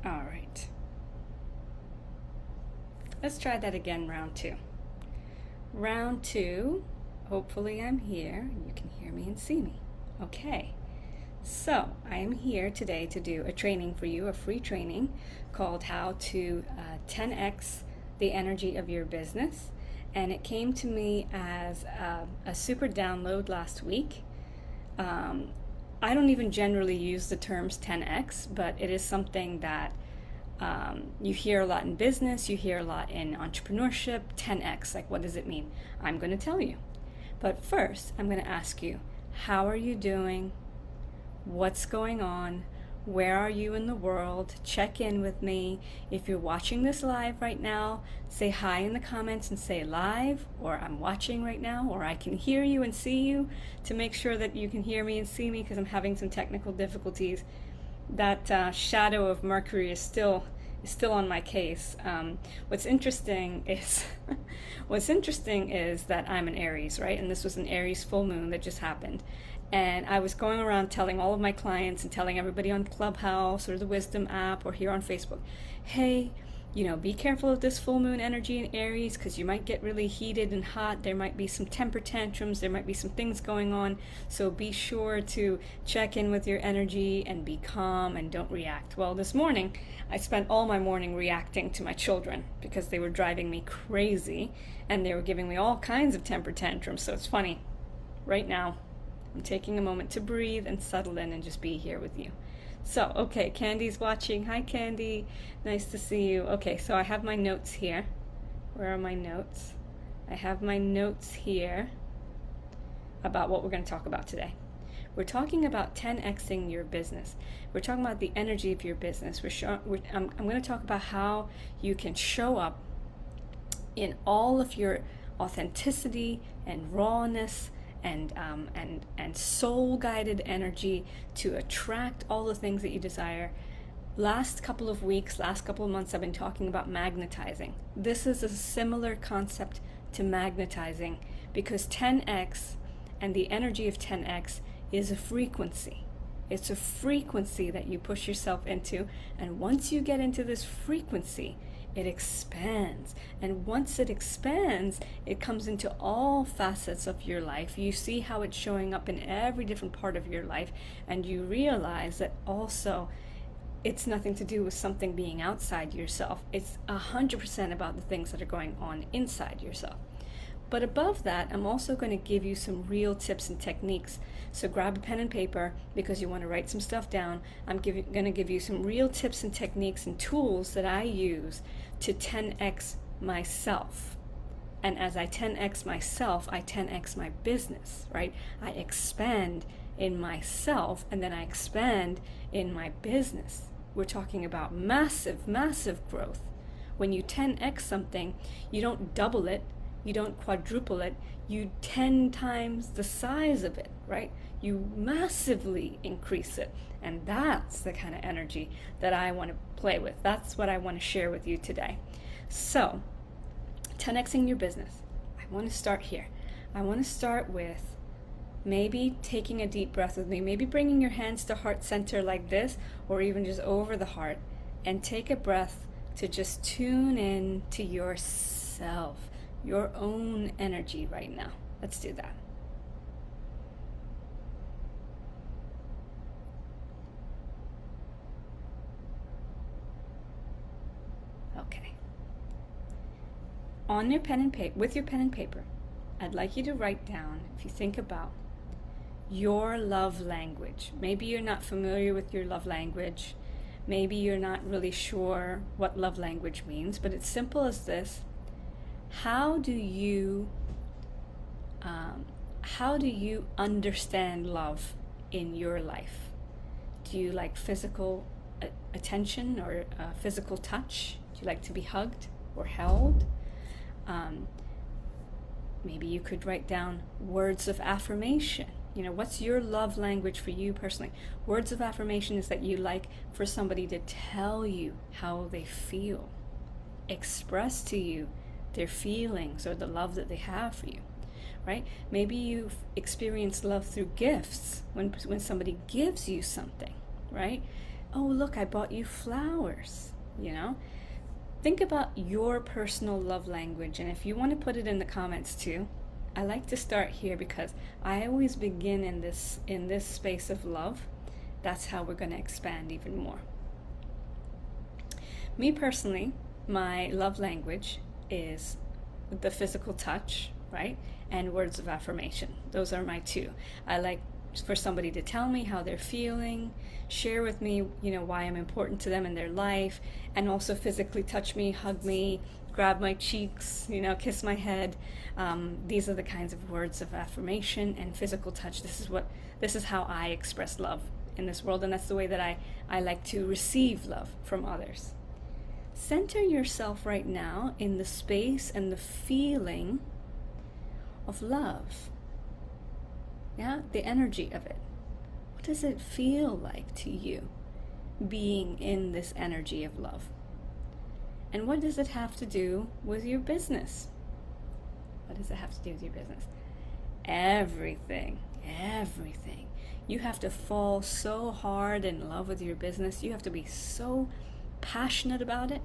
All right. Let's try that again, round two. Round two, hopefully I'm here and you can hear me and see me. Okay. So, I am here today to do a training for you, a free training called How to 10x the Energy of Your Business. And it came to me as a super download last week. I don't even generally use the terms 10x, but it is something that you hear a lot in business, you hear a lot in entrepreneurship. 10x, like what does it mean? I'm going to tell you. But first, I'm going to ask you, how are you doing? What's going on? Where are you in the world? Check in with me. If you're watching this live right now, say hi in the comments and say live, or I'm watching right now, or I can hear you and see you, to make sure that you can hear me and see me, because I'm having some technical difficulties. That shadow of Mercury is still on my case. What's interesting is that I'm an Aries, right? And this was an Aries full moon that just happened. And I was going around telling all of my clients and telling everybody on Clubhouse or the Wisdom app or here on Facebook, hey, be careful of this full moon energy in Aries, because you might get really heated and hot. There might be some temper tantrums. There might be some things going on. So be sure to check in with your energy and be calm and don't react. Well, this morning, I spent all my morning reacting to my children because they were driving me crazy and they were giving me all kinds of temper tantrums. So it's funny. Right now, I'm taking a moment to breathe and settle in and just be here with you. So, okay, Candy's watching. Hi, Candy. Nice to see you. Okay, so I have my notes here. Where are my notes? I have my notes here about what we're going to talk about today. We're talking about 10xing your business. We're talking about the energy of your business. I'm going to talk about how you can show up in all of your authenticity and rawness and soul-guided energy to attract all the things that you desire. Last couple of weeks, last couple of months, I've been talking about magnetizing. This is a similar concept to magnetizing, because 10x and the energy of 10x is a frequency. It's a frequency that you push yourself into, and once you get into this frequency, it expands. And once it expands, it comes into all facets of your life. You see how it's showing up in every different part of your life, and you realize that also it's nothing to do with something being outside yourself. It's 100% about the things that are going on inside yourself. But above that, I'm also going to give you some real tips and techniques. So grab a pen and paper, because you want to write some stuff down. I'm going to give you some real tips and techniques and tools that I use to 10x myself. And as I 10x myself, I 10x my business, right? I expand in myself, and then I expand in my business. We're talking about massive, massive growth. When you 10x something, you don't double it, you don't quadruple it, you 10 times the size of it, right? You massively increase it. And that's the kind of energy that I want to play with. That's what I want to share with you today. So, 10xing your business. I want to start here. I want to start with maybe taking a deep breath with me, maybe bringing your hands to heart center like this, or even just over the heart, and take a breath to just tune in to yourself, your own energy right now. Let's do that. Okay. On your pen and paper, with your pen and paper, I'd like you to write down, if you think about your love language. Maybe you're not familiar with your love language. Maybe you're not really sure what love language means, but it's simple as this. How do you understand love in your life? Do you like physical attention or physical touch? Do you like to be hugged or held? Maybe you could write down words of affirmation. What's your love language for you personally? Words of affirmation is that you like for somebody to tell you how they feel, express to you their feelings or the love that they have for you, right? Maybe you've experienced love through gifts, when somebody gives you something, right? Oh, look, I bought you flowers, you know? Think about your personal love language, and if you want to put it in the comments too. I like to start here because I always begin in this space of love. That's how we're going to expand even more. Me personally, my love language is the physical touch, right? And words of affirmation. Those are my two. I like for somebody to tell me how they're feeling, share with me, why I'm important to them in their life, and also physically touch me, hug me, grab my cheeks, kiss my head. These are the kinds of words of affirmation and physical touch. This is how I express love in this world, and that's the way that I like to receive love from others. Center yourself right now in the space and the feeling of love. Yeah, the energy of it. What does it feel like to you being in this energy of love? And what does it have to do with your business? What does it have to do with your business? Everything. You have to fall so hard in love with your business. You have to be so passionate about it.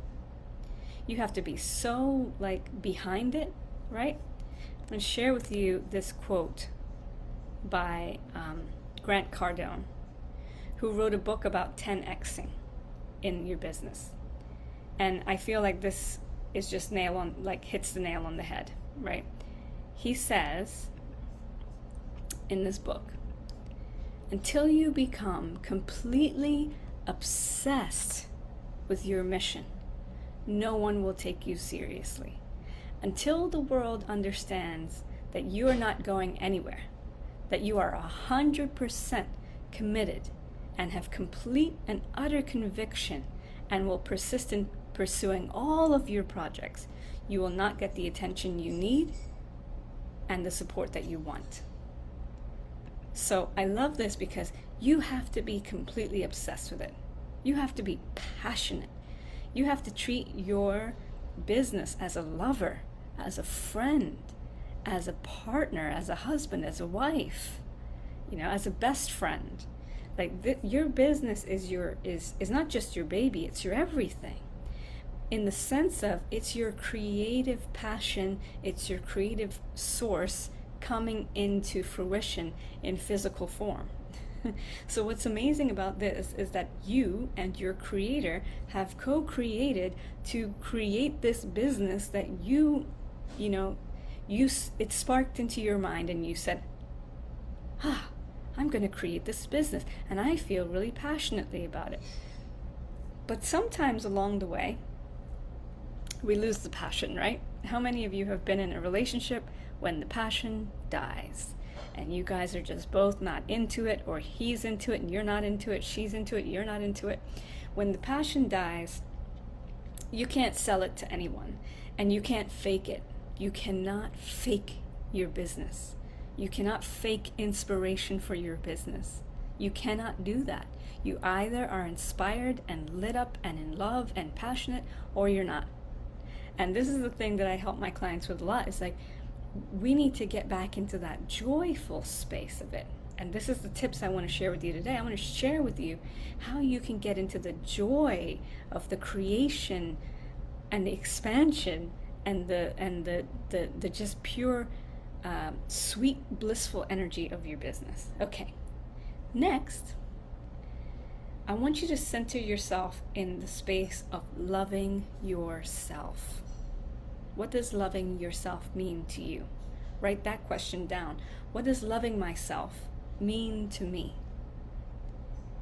You have to be so behind it, right? I'm going to share with you this quote by Grant Cardone, who wrote a book about 10xing in your business. And I feel like this is just hits the nail on the head, right? He says in this book, until you become completely obsessed with your mission, no one will take you seriously. Until the world understands that you are not going anywhere, that you are 100% committed and have complete and utter conviction and will persist in pursuing all of your projects, you will not get the attention you need and the support that you want. So I love this because you have to be completely obsessed with it. You have to be passionate. You have to treat your business as a lover, as a friend, as a partner, as a husband, as a wife, as a best friend. Your business is not just your baby, it's your everything. In the sense of it's your creative passion, it's your creative source coming into fruition in physical form. So what's amazing about this is that you and your creator have co-created to create this business that it sparked into your mind and you said, I'm going to create this business and I feel really passionately about it. But sometimes along the way, we lose the passion, right? How many of you have been in a relationship when the passion dies? And you guys are just both not into it, or he's into it and you're not into it, she's into it, you're not into it. When the passion dies, you can't sell it to anyone and you can't fake it. You cannot fake your business. You cannot fake inspiration for your business. You cannot do that. You either are inspired and lit up and in love and passionate, or you're not. And this is the thing that I help my clients with a lot. It's we need to get back into that joyful space of it. And this is the tips I want to share with you today. I want to share with you how you can get into the joy of the creation and the expansion and the just pure sweet blissful energy of your business. Okay. Next, I want you to center yourself in the space of loving yourself. What does loving yourself mean to you? Write that question down. What does loving myself mean to me?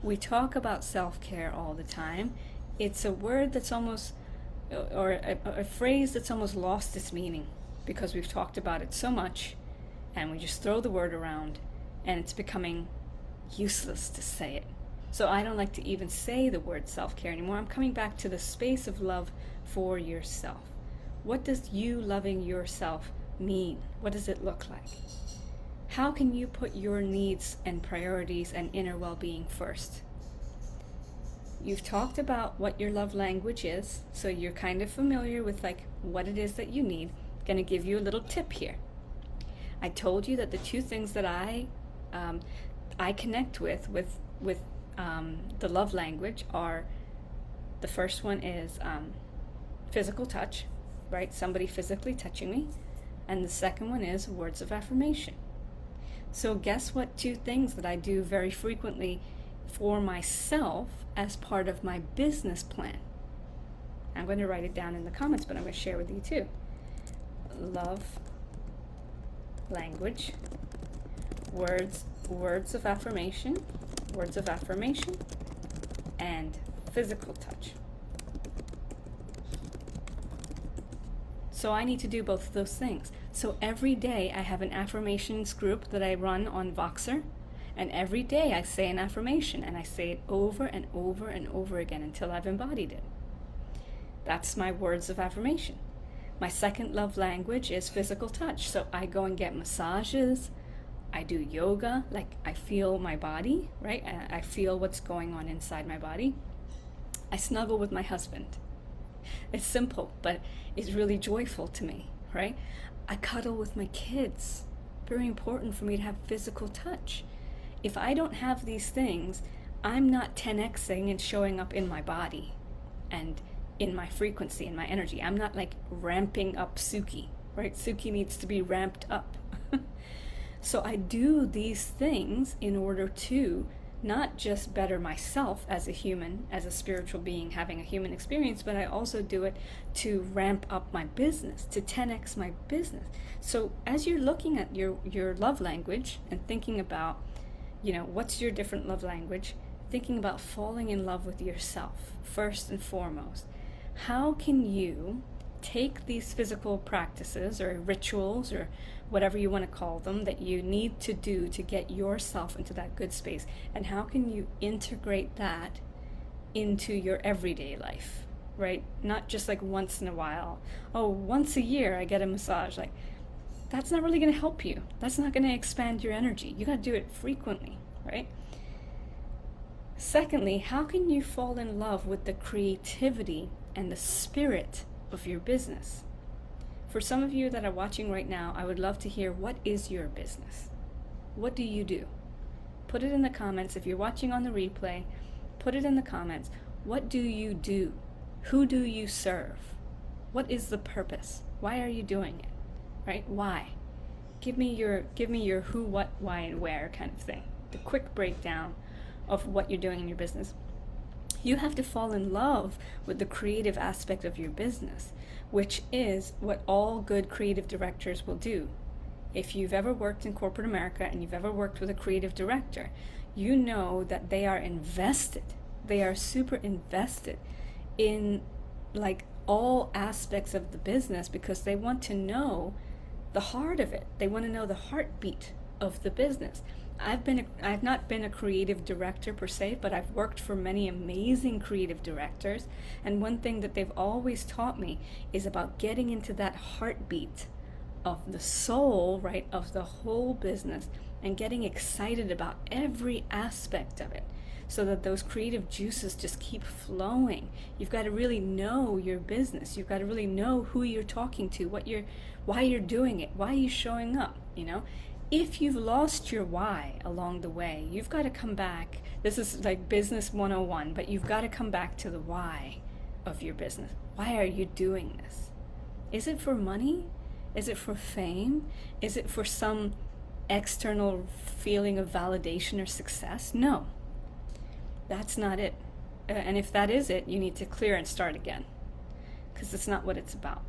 We talk about self-care all the time. It's a word that's almost, or a phrase that's almost lost its meaning because we've talked about it so much and we just throw the word around and it's becoming useless to say it. So I don't like to even say the word self-care anymore. I'm coming back to the space of love for yourself. What does you loving yourself mean? What does it look like? How can you put your needs and priorities and inner well-being first? You've talked about what your love language is, so you're kind of familiar with what it is that you need. I'm going to give you a little tip here. I told you that the two things that I connect with the love language are, the first one is physical touch, right? Somebody physically touching me. And the second one is words of affirmation. So guess what two things that I do very frequently for myself as part of my business plan? I'm going to write it down in the comments, but I'm going to share with you too. Love language, words of affirmation, and physical touch. So I need to do both of those things. So every day I have an affirmations group that I run on Voxer, and every day I say an affirmation, and I say it over and over and over again until I've embodied it. That's my words of affirmation. My second love language is physical touch. So I go and get massages, I do yoga, like I feel my body, right? I feel what's going on inside my body. I snuggle with my husband. It's simple, but it's really joyful to me, right? I cuddle with my kids. Very important for me to have physical touch. If I don't have these things, I'm not 10xing and showing up in my body and in my frequency and my energy. I'm not like ramping up Suki, right? Suki needs to be ramped up. So I do these things in order to not just better myself as a human, as a spiritual being having a human experience, but I also do it to ramp up my business, to 10x my business. So as you're looking at your love language and thinking about, what's your different love language, thinking about falling in love with yourself first and foremost. How can you take these physical practices or rituals or whatever you want to call them that you need to do to get yourself into that good space, and how can you integrate that into your everyday life, right? Not just like once in a while. Oh, once a year I get a massage. Like, that's not really going to help you. That's not going to expand your energy. You got to do it frequently, right? Secondly, how can you fall in love with the creativity and the spirit of your business? For some of you that are watching right now, I would love to hear, what is your business? What do you do? Put it in the comments. If you're watching on the replay, put it in the comments. What do you do? Who do you serve? What is the purpose? Why are you doing it? Right? Why? Give me your who, what, why, and where kind of thing. The quick breakdown of what you're doing in your business. You have to fall in love with the creative aspect of your business, which is what all good creative directors will do. If you've ever worked in corporate America and you've ever worked with a creative director, you know that they are invested. They are super invested in like all aspects of the business because they want to know the heart of it. They want to know the heartbeat of the business. I've not been a creative director per se, but I've worked for many amazing creative directors, and one thing that they've always taught me is about getting into that heartbeat of the soul, right, of the whole business, and getting excited about every aspect of it so that those creative juices just keep flowing. You've got to really know your business. You've got to really know who you're talking to, why you're doing it, why you're showing up, If you've lost your why along the way, you've got to come back. This is like business 101, but you've got to come back to the why of your business. Why are you doing this? Is it for money? Is it for fame? Is it for some external feeling of validation or success? No, that's not it. And if that is it, you need to clear and start again, because it's not what it's about.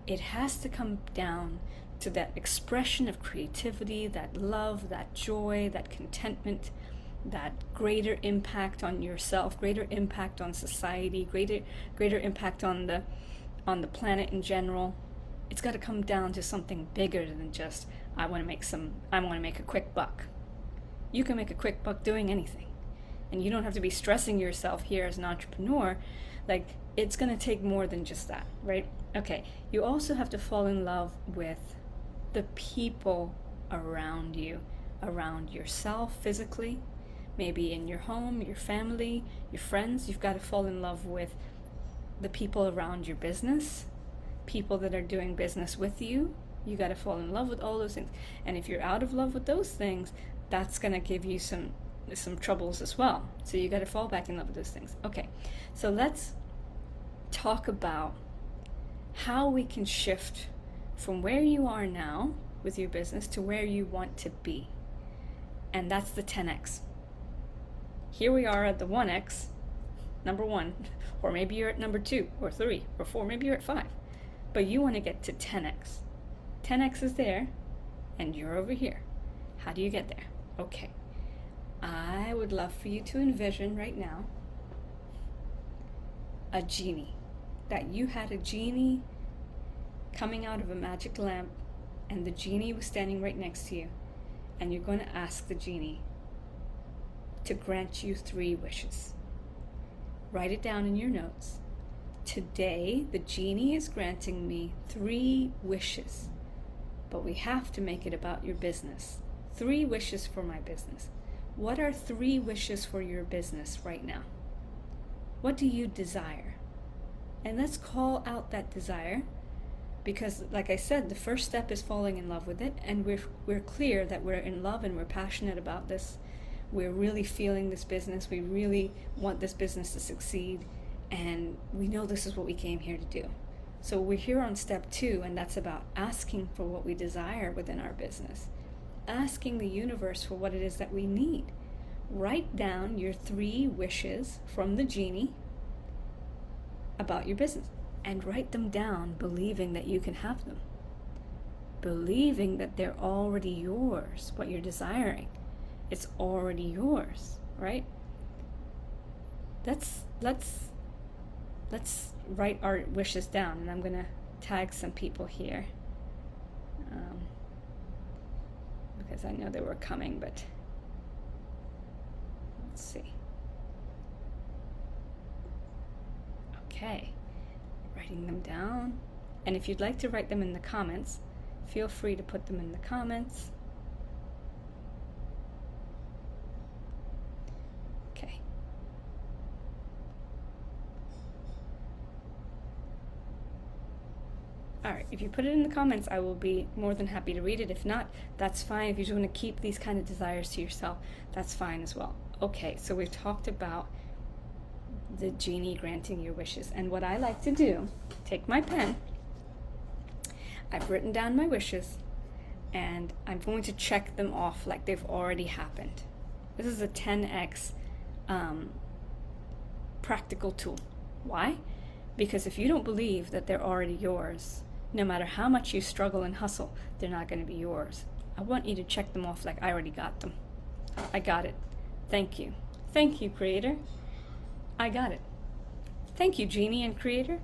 It has to come down to that expression of creativity, that love, that joy, that contentment, that greater impact on yourself, greater impact on society, greater impact on the planet in general. It's got to come down to something bigger than just I want to make a quick buck. You can make a quick buck doing anything. And you don't have to be stressing yourself here as an entrepreneur. Like, it's going to take more than just that, right? Okay, you also have to fall in love with the people around you, around yourself physically, maybe in your home, your family, your friends. You've got to fall in love with the people around your business, people that are doing business with you. You got to fall in love with all those things. And if you're out of love with those things, that's going to give you some some troubles as well. So you got to fall back in love with those things. Okay, so let's talk about how we can shift from where you are now with your business to where you want to be. And that's the 10x. Here we are at the 1x, number 1, or maybe you're at number 2 or 3 or 4, maybe you're at 5. But you want to get to 10x. 10x is there and you're over here. How do you get there? Okay. I would love for you to envision right now a genie. That you had a genie coming out of a magic lamp and the genie was standing right next to you, and you're going to ask the genie to grant you 3 wishes. Write it down in your notes. Today, the genie is granting me 3 wishes, but we have to make it about your business. 3 wishes for my business. What are 3 wishes for your business right now? What do you desire? And let's call out that desire, because like I said, the first step is falling in love with it, and we're clear that we're in love and we're passionate about this. We're really feeling this business. We really want this business to succeed, and we know this is what we came here to do. So we're here on step 2, and that's about asking for what we desire within our business. Asking the universe for what it is that we need. Write down your 3 wishes from the genie about your business, and write them down believing that you can have them. Believing that they're already yours, what you're desiring. It's already yours, right? Let's write our wishes down, and I'm gonna tag some people here because I know they were coming, but let's see. Okay, writing them down, and if you'd like to write them in the comments, feel free to put them in the comments. Okay. Alright, if you put it in the comments, I will be more than happy to read it. If not, that's fine. If you just want to keep these kind of desires to yourself, that's fine as well. Okay, so we've talked about the genie granting your wishes. And what I like to do, take my pen, I've written down my wishes, and I'm going to check them off like they've already happened. This is a 10x practical tool. Why? Because if you don't believe that they're already yours, no matter how much you struggle and hustle, they're not going to be yours. I want you to check them off like I already got them. I got it. Thank you. Thank you, Creator. I got it. Thank you, Genie and Creator.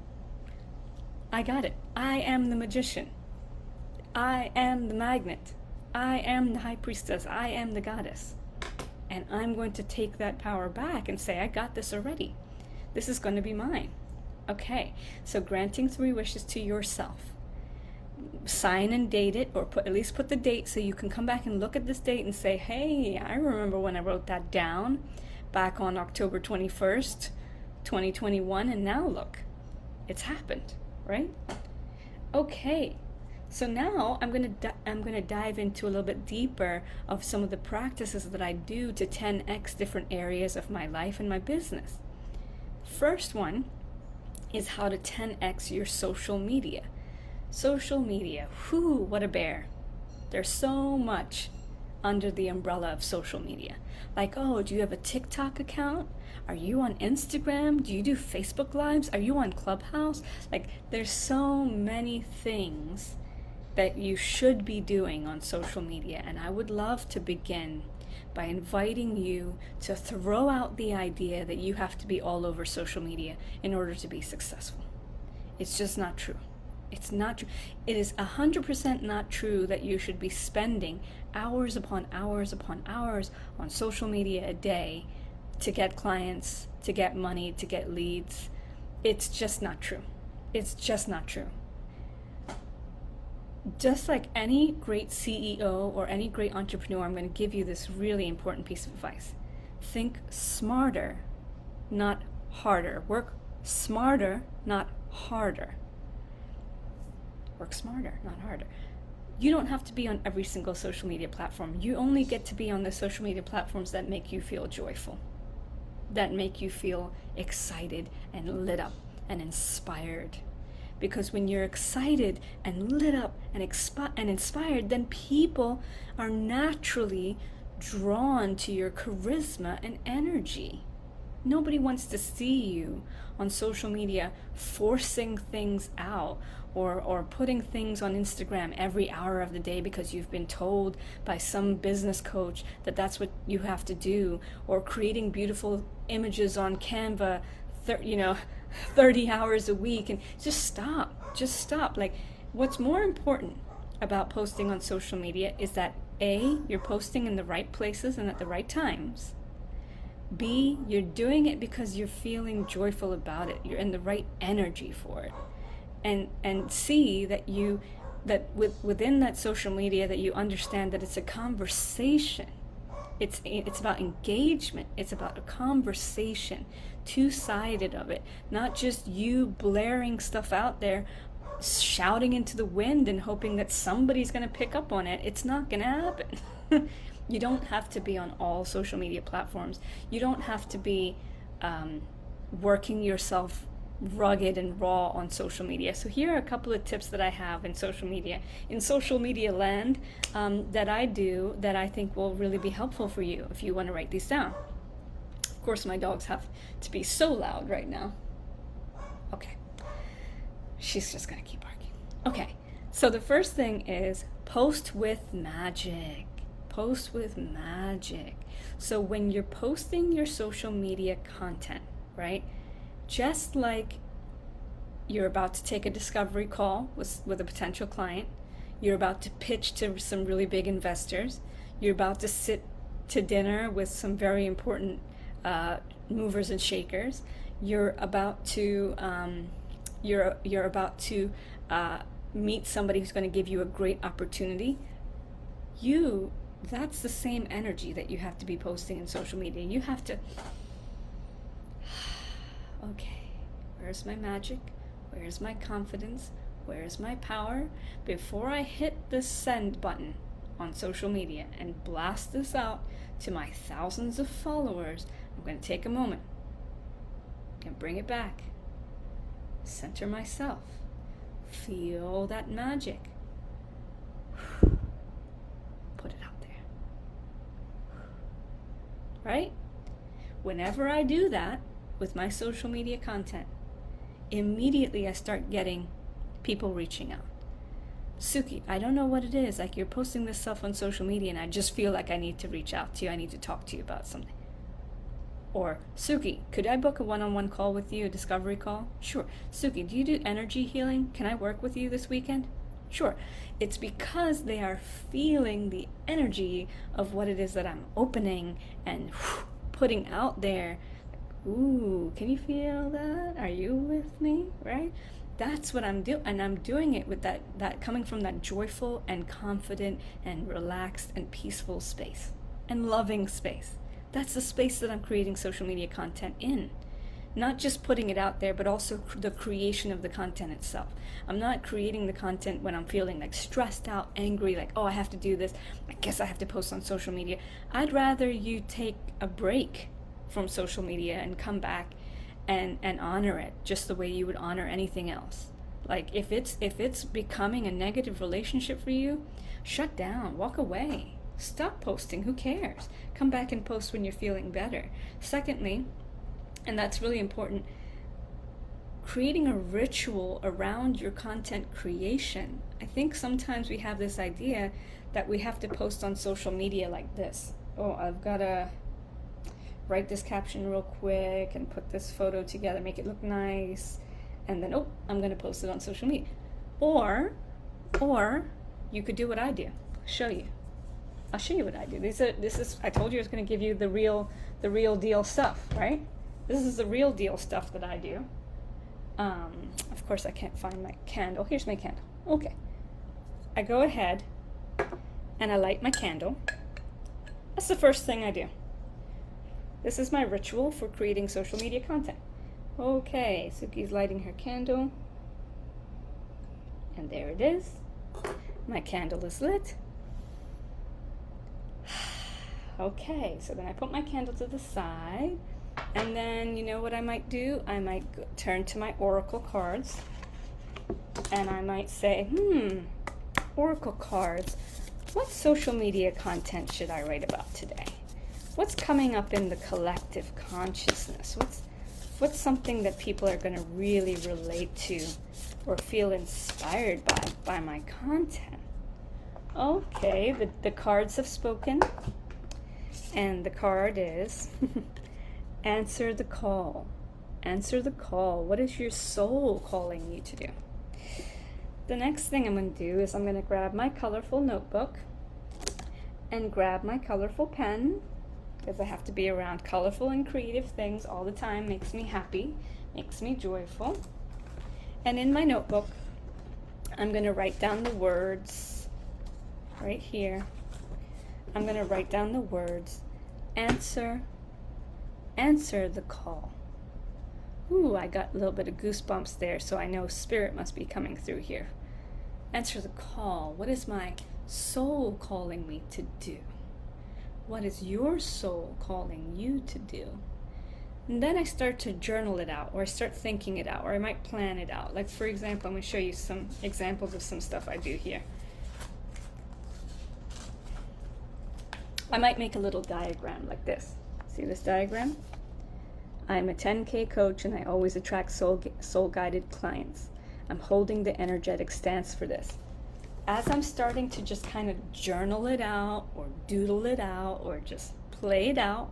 I got it. I am the magician. I am the magnet. I am the high priestess. I am the goddess. And I'm going to take that power back and say, I got this already. This is going to be mine. Okay, so granting 3 wishes to yourself. Sign and date it, or at least put the date so you can come back and look at this date and say, hey, I remember when I wrote that down back on October 21st, 2021, and now look, it's happened, right? Okay, so now I'm gonna dive into a little bit deeper of some of the practices that I do to 10x different areas of my life and my business. First one is how to 10x your social media. Social media, whew, what a bear. There's so much under the umbrella of social media. Like, oh, do you have a TikTok account? Are you on Instagram? Do you do Facebook Lives? Are you on Clubhouse? Like, there's so many things that you should be doing on social media, and I would love to begin by inviting you to throw out the idea that you have to be all over social media in order to be successful. It's just not true. It's not true. It is 100% not true that you should be spending hours upon hours upon hours on social media a day to get clients, to get money, to get leads. It's just not true. It's just not true. Just like any great CEO or any great entrepreneur, I'm going to give you this really important piece of advice. Think smarter, not harder. Work smarter, not harder. Work smarter, not harder. You don't have to be on every single social media platform. You only get to be on the social media platforms that make you feel joyful, that make you feel excited and lit up and inspired. Because when you're excited and lit up and inspired, then people are naturally drawn to your charisma and energy. Nobody wants to see you on social media forcing things out, or putting things on Instagram every hour of the day because you've been told by some business coach that that's what you have to do, or creating beautiful images on Canva 30 hours a week. And just stop. Like, what's more important about posting on social media is that A, you're posting in the right places and at the right times. B, you're doing it because you're feeling joyful about it. You're in the right energy for it. And C, within that social media, that you understand that it's a conversation. It's about engagement. It's about a conversation, two-sided of it, not just you blaring stuff out there, shouting into the wind and hoping that somebody's going to pick up on it. It's not going to happen. You don't have to be on all social media platforms. You don't have to be working yourself rugged and raw on social media. So here are a couple of tips that I have in social media land, that I do, that I think will really be helpful for you if you want to write these down. Of course, my dogs have to be so loud right now. Okay, she's just gonna keep barking. Okay, so the first thing is post with magic. Post with magic. So when you're posting your social media content, right, just like you're about to take a discovery call with a potential client, you're about to pitch to some really big investors, you're about to sit to dinner with some very important movers and shakers, you're about to meet somebody who's going to give you a great opportunity. That's the same energy that you have to be posting in social media. You have to, okay, where's my magic? Where's my confidence? Where's my power? Before I hit the send button on social media and blast this out to my thousands of followers, I'm going to take a moment and bring it back. Center myself. Feel that magic. Put it out there. Right? Whenever I do that with my social media content, immediately I start getting people reaching out. Suki, I don't know what it is. Like, you're posting this stuff on social media and I just feel like I need to reach out to you. I need to talk to you about something. Or, Suki, could I book a one-on-one call with you, a discovery call? Sure. Suki, do you do energy healing? Can I work with you this weekend? Sure. It's because they are feeling the energy of what it is that I'm opening and putting out there. Ooh, can you feel that? Are you with me? Right? That's what I'm doing. And I'm doing it with that coming from that joyful and confident and relaxed and peaceful space and loving space. That's the space that I'm creating social media content in. Not just putting it out there, but also the creation of the content itself. I'm not creating the content when I'm feeling like stressed out, angry, like, oh, I have to do this. I guess I have to post on social media. I'd rather you take a break from social media and come back and honor it just the way you would honor anything else. Like, if it's becoming a negative relationship for you, shut down, walk away. Stop posting, who cares? Come back and post when you're feeling better. Secondly, and that's really important, creating a ritual around your content creation. I think sometimes we have this idea that we have to post on social media like this. Oh, I've got to write this caption real quick and put this photo together, make it look nice, and then, oh, I'm going to post it on social media. Or you could do what I do. I'll show you what I do. This is I told you I was going to give you the real deal stuff, right? This is the real deal stuff that I do. Of course, I can't find my candle. Here's my candle. Okay. I go ahead and I light my candle. That's the first thing I do. This is my ritual for creating social media content. Okay, Suki's lighting her candle. And there it is. My candle is lit. Okay, so then I put my candle to the side, and then you know what I might do? I might turn to my oracle cards, and I might say, oracle cards, what social media content should I write about today? What's coming up in the collective consciousness? What's something that people are going to really relate to or feel inspired by my content? Okay, the cards have spoken, and the card is answer the call. Answer the call. What is your soul calling you to do? The next thing I'm going to do is I'm going to grab my colorful notebook and grab my colorful pen, because I have to be around colorful and creative things all the time. Makes me happy, makes me joyful. And in my notebook, I'm going to write down the words right here. I'm going to write down the words, answer the call. Ooh, I got a little bit of goosebumps there, so I know spirit must be coming through here. Answer the call. What is my soul calling me to do? What is your soul calling you to do? And then I start to journal it out, or I start thinking it out, or I might plan it out. Like, for example, I'm going to show you some examples of some stuff I do here. I might make a little diagram like this. See this diagram? I'm a 10K coach, and I always attract soul-guided clients. I'm holding the energetic stance for this. As I'm starting to just kind of journal it out, or doodle it out, or just play it out,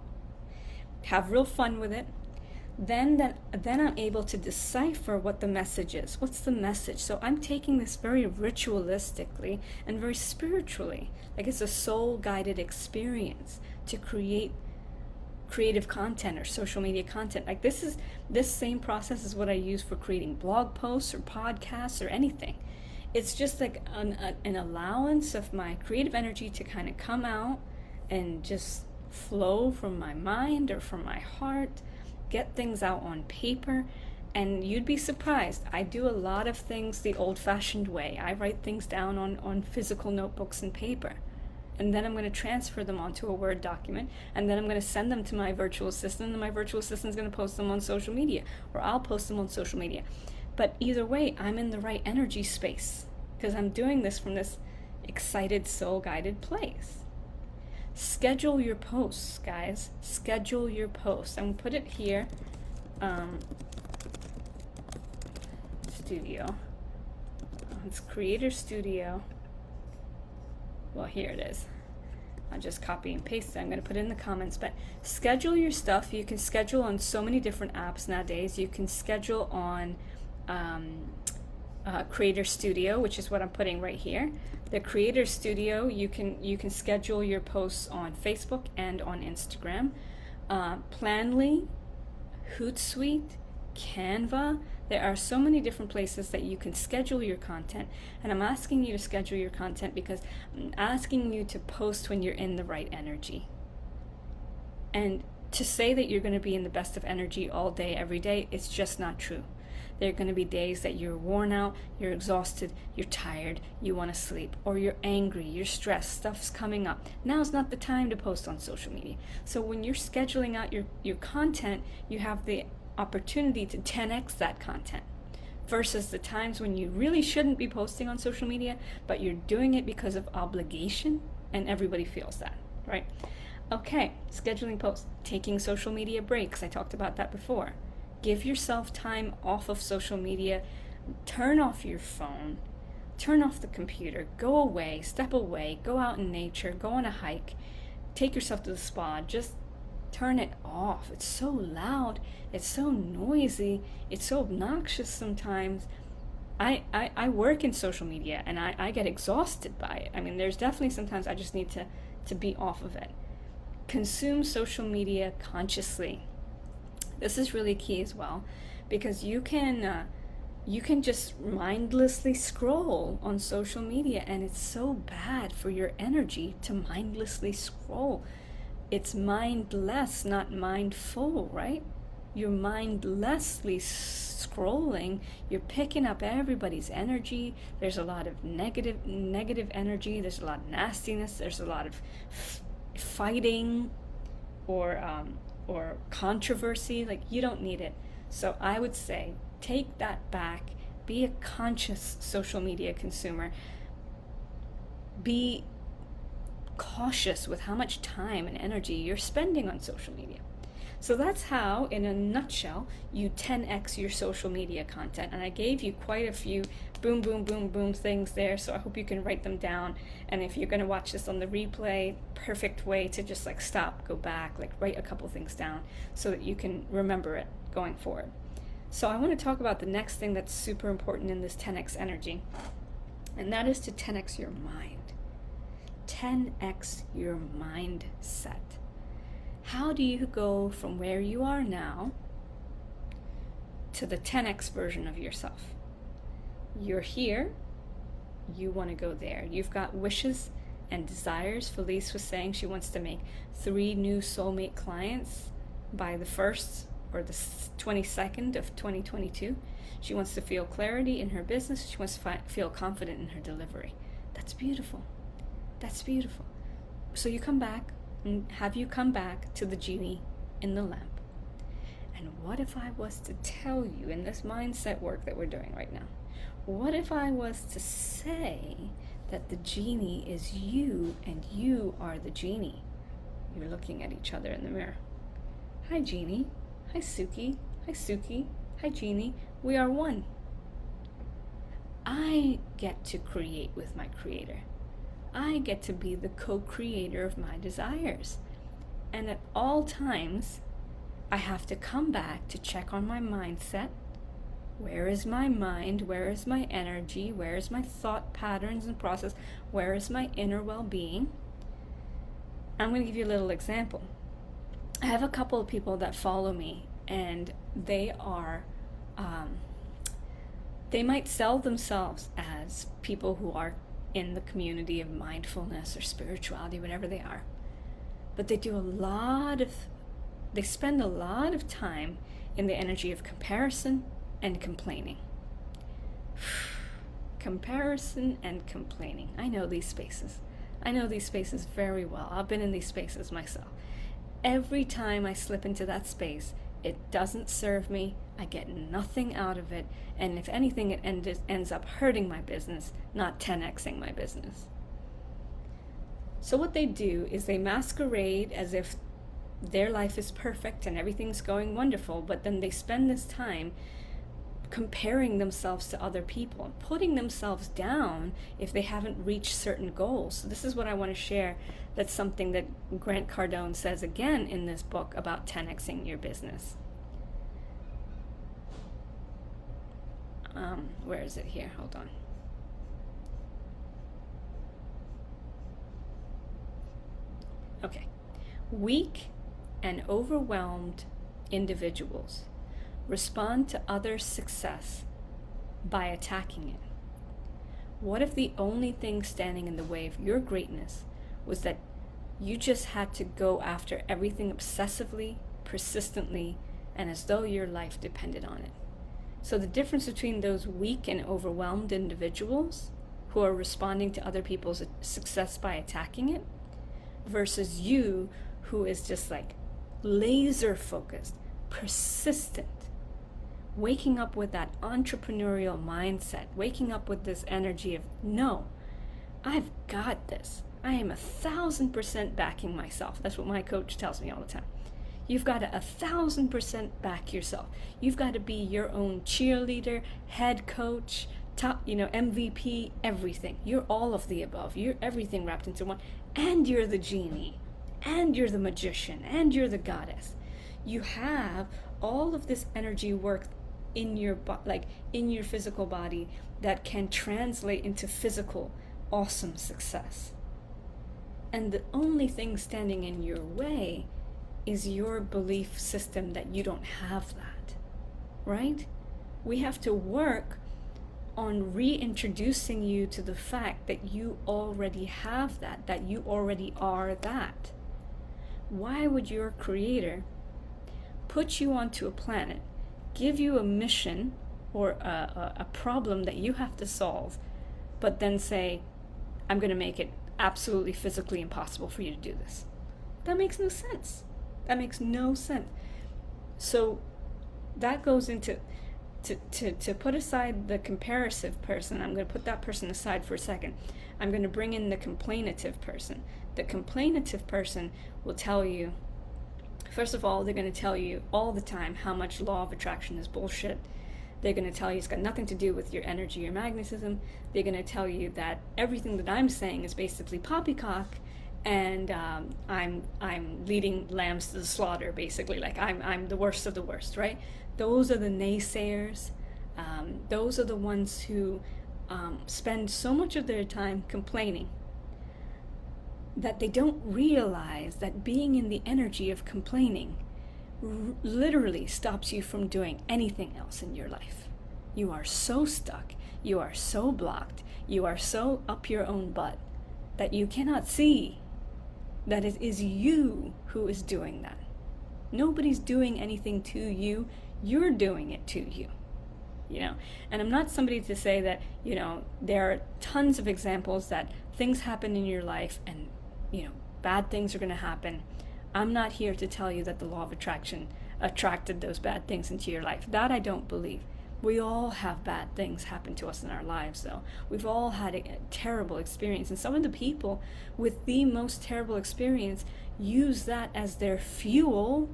have real fun with it, then I'm able to decipher what the message is. What's the message? So I'm taking this very ritualistically and very spiritually, like it's a soul-guided experience to create creative content or social media content. Like this same process is what I use for creating blog posts or podcasts or anything. It's just like an allowance of my creative energy to kind of come out and just flow from my mind or from my heart, get things out on paper. And you'd be surprised, I do a lot of things the old-fashioned way. I write things down on physical notebooks and paper, and then I'm going to transfer them onto a Word document, and then I'm going to send them to my virtual assistant, and my virtual assistant is going to post them on social media, or I'll post them on social media. But either way, I'm in the right energy space, because I'm doing this from this excited, soul-guided place. Schedule your posts, guys. Schedule your posts. I'm going to put it here. Studio. It's Creator Studio. Well, here it is. I'll just copy and paste it. I'm going to put it in the comments. But schedule your stuff. You can schedule on so many different apps nowadays. You can schedule on Creator Studio, which is what I'm putting right here. The Creator Studio, you can schedule your posts on Facebook and on Instagram. Planly, Hootsuite, Canva. There are so many different places that you can schedule your content, and I'm asking you to schedule your content because I'm asking you to post when you're in the right energy. And to say that you're going to be in the best of energy all day, every day, it's just not true. There are going to be days that you're worn out, you're exhausted, you're tired, you want to sleep, or you're angry, you're stressed, stuff's coming up. Now's not the time to post on social media. So when you're scheduling out your content, you have the opportunity to 10x that content versus the times when you really shouldn't be posting on social media, but you're doing it because of obligation, and everybody feels that, right? Okay, scheduling posts, taking social media breaks. I talked about that before. Give yourself time off of social media. Turn off your phone. Turn off the computer. Go away. Step away. Go out in nature. Go on a hike. Take yourself to the spa. Just turn it off. It's so loud. It's so noisy. It's so obnoxious sometimes. I work in social media, and I get exhausted by it. I mean, there's definitely sometimes I just need to be off of it. Consume social media consciously. This is really key as well, because you can just mindlessly scroll on social media, and it's so bad for your energy to mindlessly scroll. It's mindless, not mindful, right? You're mindlessly scrolling, you're picking up everybody's energy. There's a lot of negative energy. There's a lot of nastiness. There's a lot of fighting or controversy. Like, you don't need it. So I would say take that back. Be a conscious social media consumer. Be cautious with how much time and energy you're spending on social media. So that's how, in a nutshell, you 10x your social media content. And I gave you quite a few boom, boom, boom, boom things there, so I hope you can write them down. And if you're going to watch this on the replay, perfect way to just like stop, go back, like write a couple things down so that you can remember it going forward. So I want to talk about the next thing that's super important in this 10x energy, and that is to 10x your mind. 10x your mindset. How do you go from where you are now to the 10x version of yourself? You're here, you want to go there. You've got wishes and desires. Felice was saying she wants to make 3 new soulmate clients by the 1st or the 22nd of 2022. She wants to feel clarity in her business. She wants to feel confident in her delivery. That's beautiful. That's beautiful. So you come back, and have you come back to the genie in the lamp. And what if I was to tell you in this mindset work that we're doing right now, what if I was to say that the genie is you and you are the genie? You're looking at each other in the mirror. Hi, genie. Hi, Suki. Hi, Suki. Hi, genie. We are one. I get to create with my creator. I get to be the co-creator of my desires. And at all times, I have to come back to check on my mindset. Where is my mind? Where is my energy? Where is my thought patterns and process? Where is my inner well-being? I'm going to give you a little example. I have a couple of people that follow me, and they are, they might sell themselves as people who are in the community of mindfulness or spirituality, whatever they are. But they spend a lot of time in the energy of comparison and complaining. Comparison and complaining. I know these spaces. I know these spaces very well. I've been in these spaces myself. Every time I slip into that space, it doesn't serve me. I get nothing out of it. And if anything, it ends up hurting my business, not 10xing my business. So what they do is they masquerade as if their life is perfect and everything's going wonderful, but then they spend this time comparing themselves to other people and putting themselves down if they haven't reached certain goals. So this is what I want to share. That's something that Grant Cardone says again in this book about 10xing your business. Where is it here? Hold on. Okay. Weak and overwhelmed individuals respond to others' success by attacking it. What if the only thing standing in the way of your greatness was that you just had to go after everything obsessively, persistently, and as though your life depended on it? So the difference between those weak and overwhelmed individuals who are responding to other people's success by attacking it versus you who is just like laser focused, persistent, waking up with that entrepreneurial mindset, waking up with this energy of, no, I've got this. I am 1,000% backing myself. That's what my coach tells me all the time. You've got to 1,000% back yourself. You've got to be your own cheerleader, head coach, top, MVP, everything. You're all of the above. You're everything wrapped into one. And you're the genie. And you're the magician. And you're the goddess. You have all of this energy work in your in your physical body that can translate into physical awesome success. And the only thing standing in your way is your belief system that you don't have that, right? We have to work on reintroducing you to the fact that you already have that you already are that. Why would your creator put you onto a planet, give you a mission or a problem that you have to solve, but then say, I'm going to make it absolutely physically impossible for you to do this. That makes no sense. That makes no sense. So that goes into to put aside the comparative person. I'm going to put that person aside for a second. I'm going to bring in the complainative person. The complainative person will tell you, first of all, they're going to tell you all the time how much law of attraction is bullshit. They're going to tell you it's got nothing to do with your energy or magnetism. They're going to tell you that everything that I'm saying is basically poppycock, and I'm leading lambs to the slaughter, basically. Like I'm the worst of the worst, right? Those are the naysayers. Those are the ones who spend so much of their time complaining that they don't realize that being in the energy of complaining literally stops you from doing anything else in your life. You are so stuck, you are so blocked, you are so up your own butt that you cannot see that it is you who is doing that. Nobody's doing anything to you, you're doing it to you. And I'm not somebody to say that, there are tons of examples that things happen in your life and, bad things are going to happen. I'm not here to tell you that the law of attraction attracted those bad things into your life. That I don't believe. We all have bad things happen to us in our lives, though. We've all had a terrible experience. And some of the people with the most terrible experience use that as their fuel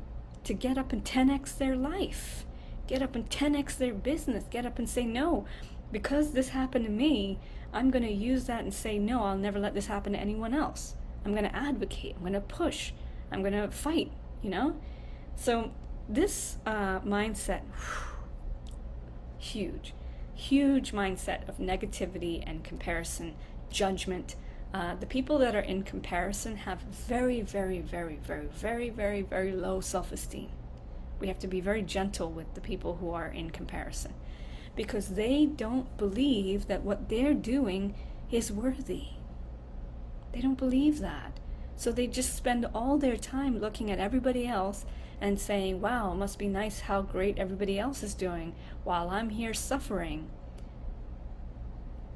to get up and 10x their life. Get up and 10x their business. Get up and say, no, because this happened to me, I'm going to use that and say, no, I'll never let this happen to anyone else. I'm going to advocate. I'm going to push. I'm going to fight, So this mindset, huge mindset of negativity and comparison, judgment. The people that are in comparison have very, very, very, very, very, very, very low self-esteem. We have to be very gentle with the people who are in comparison because they don't believe that what they're doing is worthy. They don't believe that. So they just spend all their time looking at everybody else and saying, wow, it must be nice how great everybody else is doing while I'm here suffering.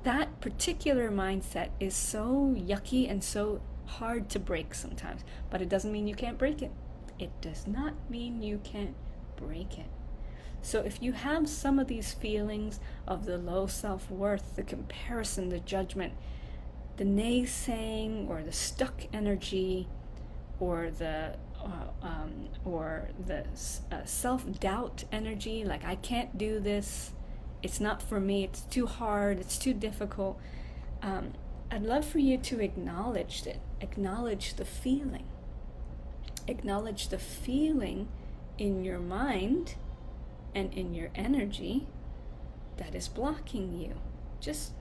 That particular mindset is so yucky and so hard to break sometimes, but it doesn't mean you can't break it. It does not mean you can't break it. So if you have some of these feelings of the low self-worth, the comparison, the judgment, the naysaying, or the stuck energy, or the self-doubt energy, like I can't do this, it's not for me, it's too hard, it's too difficult, I'd love for you to acknowledge it. Acknowledge the feeling. Acknowledge the feeling in your mind and in your energy that is blocking you. Just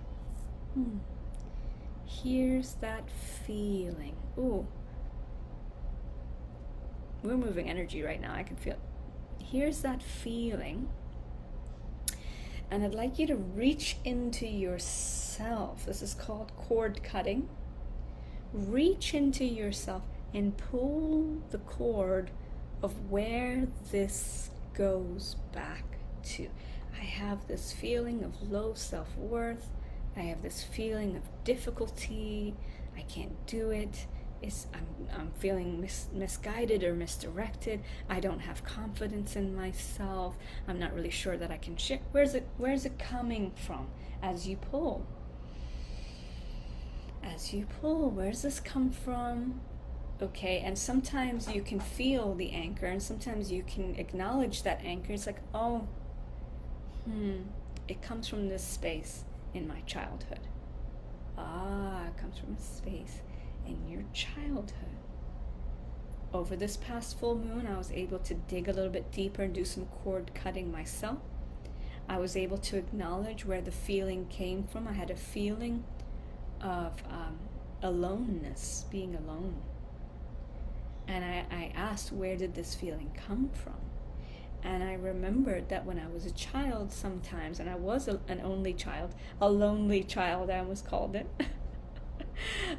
here's that feeling. Ooh, we're moving energy right now. I can feel it. Here's that feeling. And I'd like you to reach into yourself. This is called cord cutting. Reach into yourself and pull the cord of where this goes back to. I have this feeling of low self-worth. I have this feeling of difficulty. I can't do it. I'm feeling misguided or misdirected. I don't have confidence in myself. I'm not really sure that I can share. Where's it coming from as you pull? As you pull, where's this come from? Okay, and sometimes you can feel the anchor, and sometimes you can acknowledge that anchor. It's like, oh, it comes from this space in my childhood. It comes from a space in your childhood. Over this past full moon, I was able to dig a little bit deeper and do some cord cutting myself. I was able to acknowledge where the feeling came from. I had a feeling of aloneness, being alone. And I asked, where did this feeling come from? And I remembered that when I was a child sometimes, and I was an only child, a lonely child, I almost called it,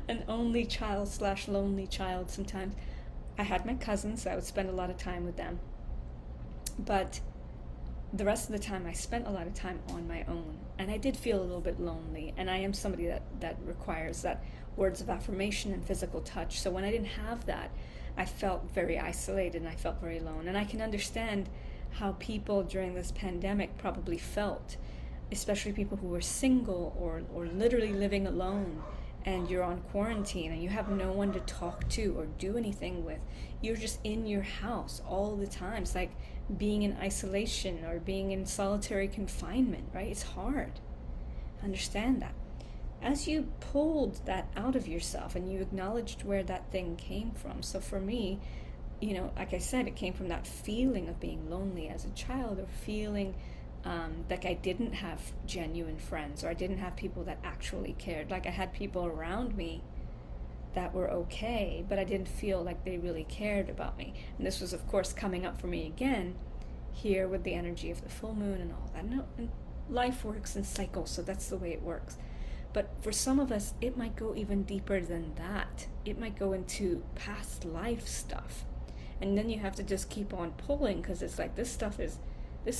an only child / lonely child sometimes. I had my cousins, so I would spend a lot of time with them. But the rest of the time I spent a lot of time on my own, and I did feel a little bit lonely, and I am somebody that requires that words of affirmation and physical touch. So when I didn't have that, I felt very isolated and I felt very alone. And I can understand how people during this pandemic probably felt, especially people who were single or literally living alone, and you're on quarantine and you have no one to talk to or do anything with. You're just in your house all the time. It's like being in isolation or being in solitary confinement, right? It's hard. Understand that. As you pulled that out of yourself and you acknowledged where that thing came from. So for me, like I said, it came from that feeling of being lonely as a child, or feeling like I didn't have genuine friends, or I didn't have people that actually cared. Like I had people around me that were okay, but I didn't feel like they really cared about me. And this was, of course, coming up for me again here with the energy of the full moon and all that. And life works in cycles, so that's the way it works. But for some of us, it might go even deeper than that. It might go into past life stuff. And then you have to just keep on pulling, because it's like this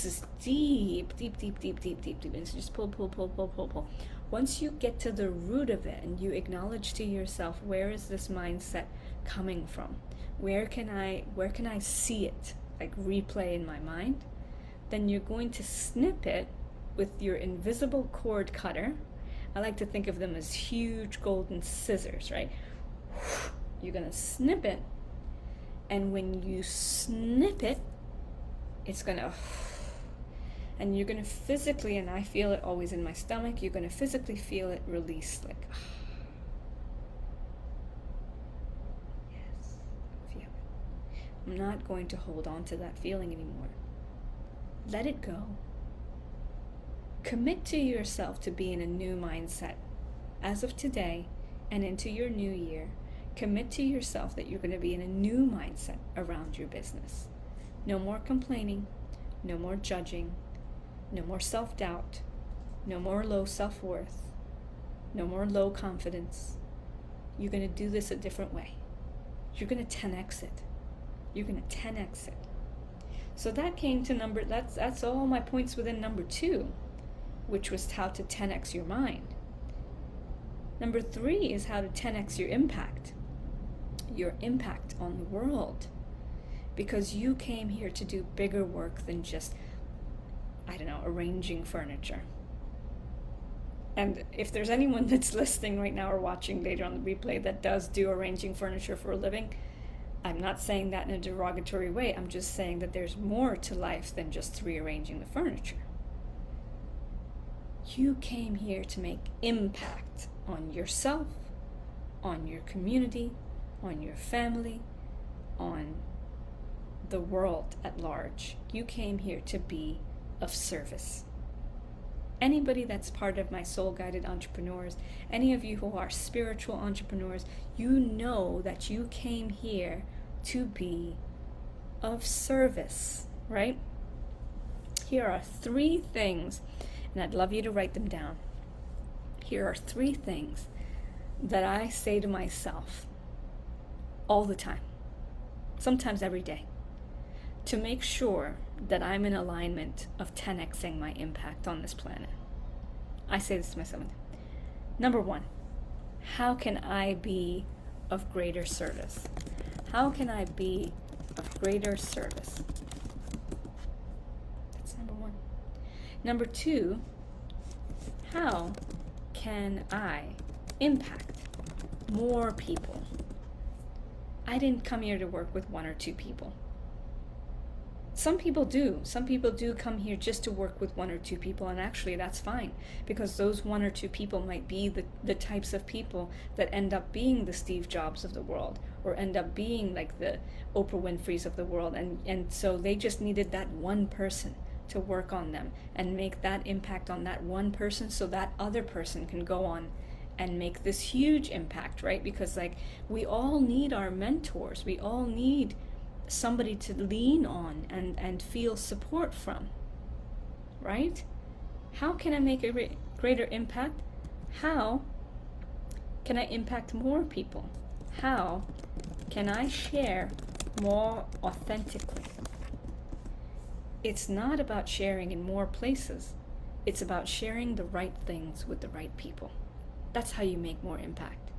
is deep. And so just pull. Once you get to the root of it and you acknowledge to yourself, where is this mindset coming from? Where can I see it, like replay in my mind? Then you're going to snip it with your invisible cord cutter. I like to think of them as huge golden scissors, right? You're going to snip it, and when you snip it, it's going to, and you're going to physically, and I feel it always in my stomach, you're going to physically feel it release, like, yes, feel it. I'm not going to hold on to that feeling anymore. Let it go. Commit to yourself to be in a new mindset as of today and into your new year. Commit to yourself that you're going to be in a new mindset around your business. No more complaining, no more judging, no more self-doubt, no more low self-worth, no more low confidence. You're going to do this a different way. You're going to 10x it. You're going to 10x it. So that came to that's all my points within number 2. Which was how to 10x your mind. Number 3 is how to 10x your impact on the world. Because you came here to do bigger work than just, arranging furniture. And if there's anyone that's listening right now or watching later on the replay that does do arranging furniture for a living, I'm not saying that in a derogatory way. I'm just saying that there's more to life than just rearranging the furniture. You came here to make impact on yourself, on your community, on your family, on the world at large. You came here to be of service. Anybody that's part of my soul-guided entrepreneurs, any of you who are spiritual entrepreneurs, you know that you came here to be of service, right? Here are 3 things, and I'd love you to write them down. Here are 3 things that I say to myself all the time, sometimes every day, to make sure that I'm in alignment of 10xing my impact on this planet. I say this to myself. Number 1, how can I be of greater service? How can I be of greater service? That's number 1. Number 2, how can I impact more people? I didn't come here to work with 1 or 2 people. Some people do. Some people do come here just to work with 1 or 2 people, and actually that's fine, because those 1 or 2 people might be the types of people that end up being the Steve Jobs of the world, or end up being like the Oprah Winfreys of the world, and so they just needed that 1 person to work on them and make that impact on that 1 person, so that other person can go on and make this huge impact, right? Because like we all need our mentors. We all need somebody to lean on and feel support from, right? How can I make a greater impact? How can I impact more people? How can I share more authentically? It's not about sharing in more places. It's about sharing the right things with the right people. That's how you make more impact.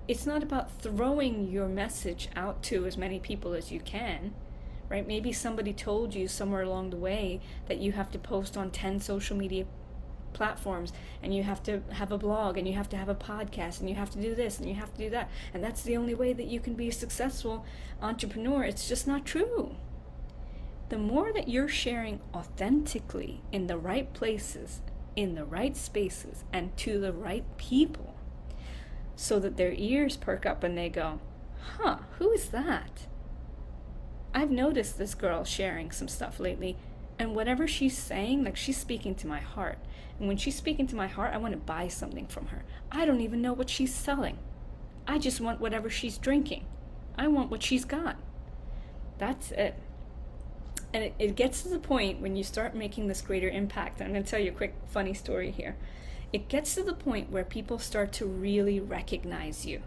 It's not about throwing your message out to as many people as you can, right? Maybe somebody told you somewhere along the way that you have to post on 10 social media platforms, and you have to have a blog, and you have to have a podcast, and you have to do this, and you have to do that, and that's the only way that you can be a successful entrepreneur. It's just not true. The more that you're sharing authentically in the right places, in the right spaces, and to the right people, so that their ears perk up and they go, huh, who is that? I've noticed this girl sharing some stuff lately, and whatever she's saying, like, she's speaking to my heart. And when she's speaking to my heart, I want to buy something from her. I don't even know what she's selling. I just want whatever she's drinking. I want what she's got. That's it. And it gets to the point when you start making this greater impact. I'm going to tell you a quick funny story here. It gets to the point where people start to really recognize you.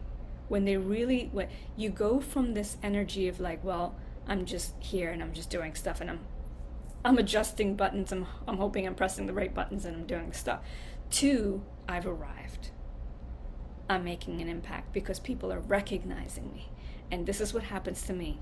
When you go from this energy of like, well, I'm just here and I'm just doing stuff, and I'm adjusting buttons, I'm hoping I'm pressing the right buttons and I'm doing stuff, to I've arrived. I'm making an impact because people are recognizing me. And this is what happens to me.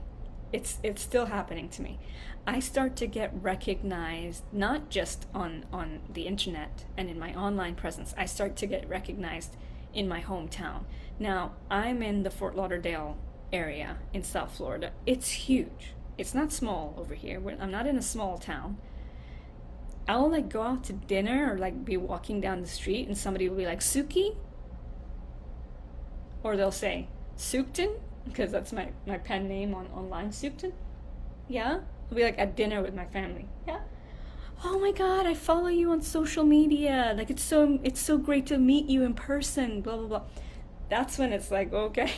It's still happening to me. I start to get recognized, not just on the internet and in my online presence. I start to get recognized in my hometown. Now, I'm in the Fort Lauderdale area in South Florida. It's huge. It's not small over here. I'm not in a small town. I'll like go out to dinner or like be walking down the street and somebody will be like, Suki? Or they'll say, Sukten? Because that's my pen name online, Sukten. Yeah? I'll be like at dinner with my family. Yeah? Oh my God, I follow you on social media. Like it's so great to meet you in person, blah, blah, blah. That's when it's like, okay.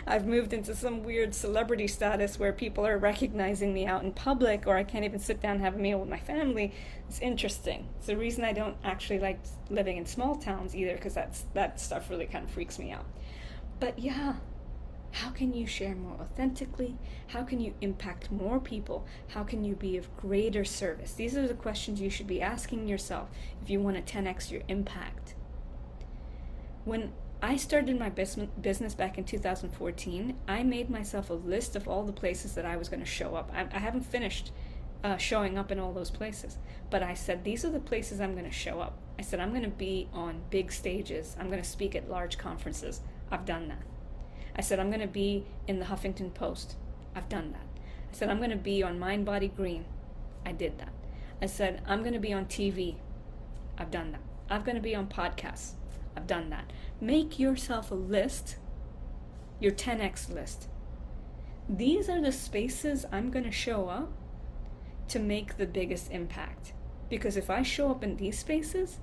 I've moved into some weird celebrity status where people are recognizing me out in public, or I can't even sit down and have a meal with my family. It's interesting. It's the reason I don't actually like living in small towns either, because that stuff really kind of freaks me out. But yeah, how can you share more authentically? How can you impact more people? How can you be of greater service? These are the questions you should be asking yourself if you want to 10x your impact. When I started my business back in 2014, I made myself a list of all the places that I was going to show up. I haven't finished showing up in all those places, but I said, these are the places I'm going to show up. I said, I'm going to be on big stages. I'm going to speak at large conferences. I've done that. I said, I'm going to be in the Huffington Post. I've done that. I said, I'm going to be on Mind Body Green. I did that. I said, I'm going to be on TV. I've done that. I'm going to be on podcasts. I've done that. Make yourself a list, your 10x list. These are the spaces I'm going to show up to make the biggest impact. Because if I show up in these spaces,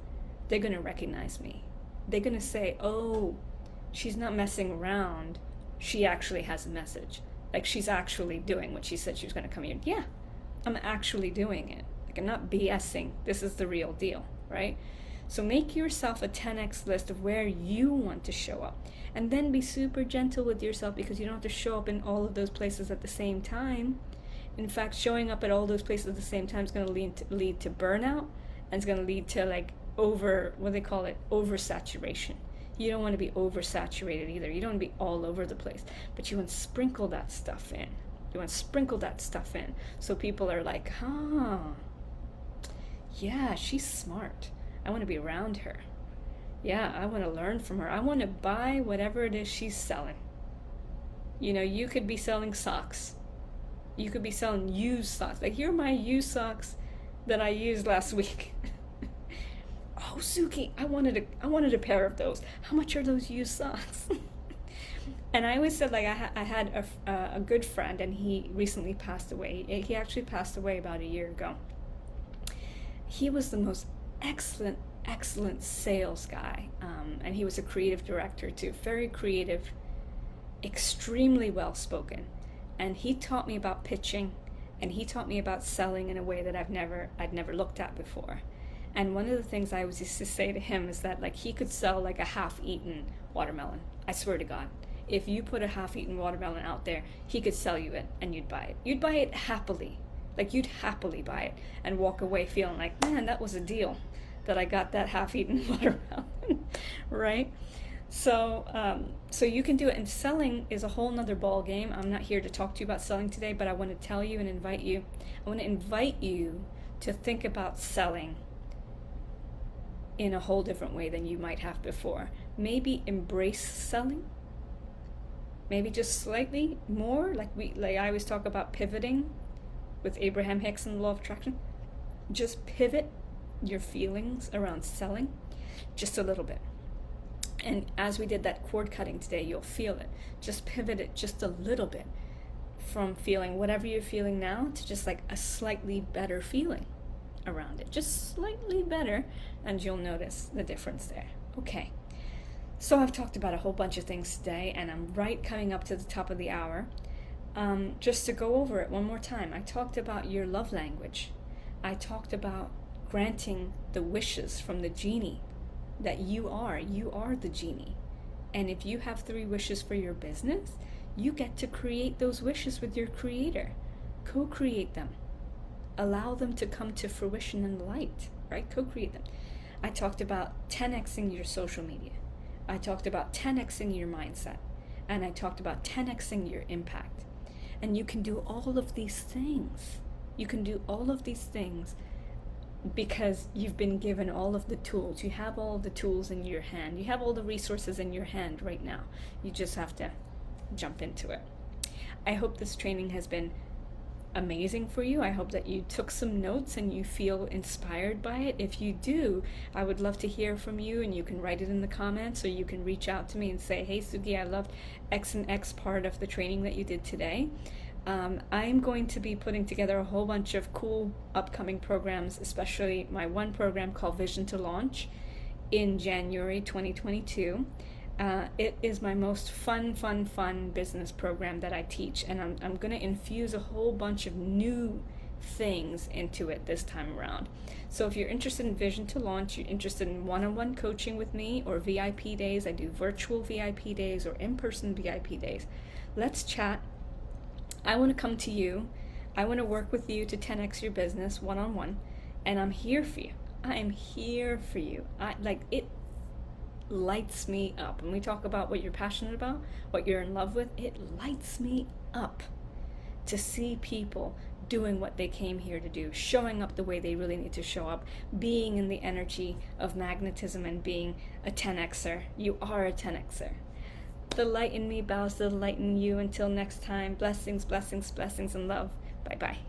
they're going to recognize me. They're going to say, oh, she's not messing around. She actually has a message. Like she's actually doing what she said she was going to come here. Yeah, I'm actually doing it. Like I'm not BSing. This is the real deal, right? So make yourself a 10x list of where you want to show up. And then be super gentle with yourself, because you don't have to show up in all of those places at the same time. In fact, showing up at all those places at the same time is going to lead to burnout, and it's going to lead to like oversaturation. You don't want to be oversaturated either. You don't want to be all over the place, but you want to sprinkle that stuff in. So people are like, yeah, she's smart. I want to be around her. Yeah, I want to learn from her. I want to buy whatever it is she's selling. You know, you could be selling socks. You could be selling used socks. Like, here are my used socks that I used last week. Oh, Suki, I wanted a pair of those. How much are those used socks? And I always said, like, I had a good friend, and he recently passed away. He actually passed away about a year ago. He was the most excellent sales guy, and he was a creative director too. Very creative, extremely well spoken, and he taught me about pitching, and he taught me about selling in a way that I'd never looked at before. And one of the things I always used to say to him is that, like, he could sell like a half-eaten watermelon. I swear to God, if you put a half-eaten watermelon out there, he could sell you it and you'd buy it. You'd buy it happily. Like, you'd happily buy it and walk away feeling like, man, that was a deal that I got that half-eaten watermelon, right? So you can do it, and selling is a whole nother ball game. I'm not here to talk to you about selling today, but I want to tell you and invite you. I want to invite you to think about selling in a whole different way than you might have before. Maybe embrace selling. Maybe just slightly more, like I always talk about pivoting with Abraham Hicks and the Law of Attraction. Just pivot your feelings around selling just a little bit. And as we did that cord cutting today, you'll feel it. Just pivot it just a little bit from feeling whatever you're feeling now to just like a slightly better feeling around it. Just slightly better, and you'll notice the difference there. Okay. So I've talked about a whole bunch of things today, and I'm right coming up to the top of the hour. Just to go over it one more time, I talked about your love language. I talked about granting the wishes from the genie that you are the genie. And if you have 3 wishes for your business, you get to create those wishes with your creator. Co-create them. Allow them to come to fruition and light, right? Co-create them. I talked about 10xing your social media. I talked about 10xing your mindset. And I talked about 10xing your impact. And you can do all of these things. You can do all of these things because you've been given all of the tools. You have all of the tools in your hand. You have all the resources in your hand right now. You just have to jump into it. I hope this training has been amazing for you. I hope that you took some notes and you feel inspired by it. If you do, I would love to hear from you, and you can write it in the comments, or you can reach out to me and say, hey Sugi, I loved X and X part of the training that you did today. I'm going to be putting together a whole bunch of cool upcoming programs, especially my one program called Vision to Launch in January 2022. It is my most fun business program that I teach, and I'm going to infuse a whole bunch of new things into it this time around. So if you're interested in Vision to Launch, you're interested in one-on-one coaching with me or VIP days, I do virtual VIP days or in-person VIP days, let's chat. I want to come to you. I want to work with you to 10x your business one-on-one, and I'm here for you. I am here for you. It lights me up. When we talk about what you're passionate about, what you're in love with, it lights me up to see people doing what they came here to do, showing up the way they really need to show up, being in the energy of magnetism and being a 10xer. You are a 10xer. The light in me bows to the light in you. Until next time, blessings, blessings, blessings, and love. Bye-bye.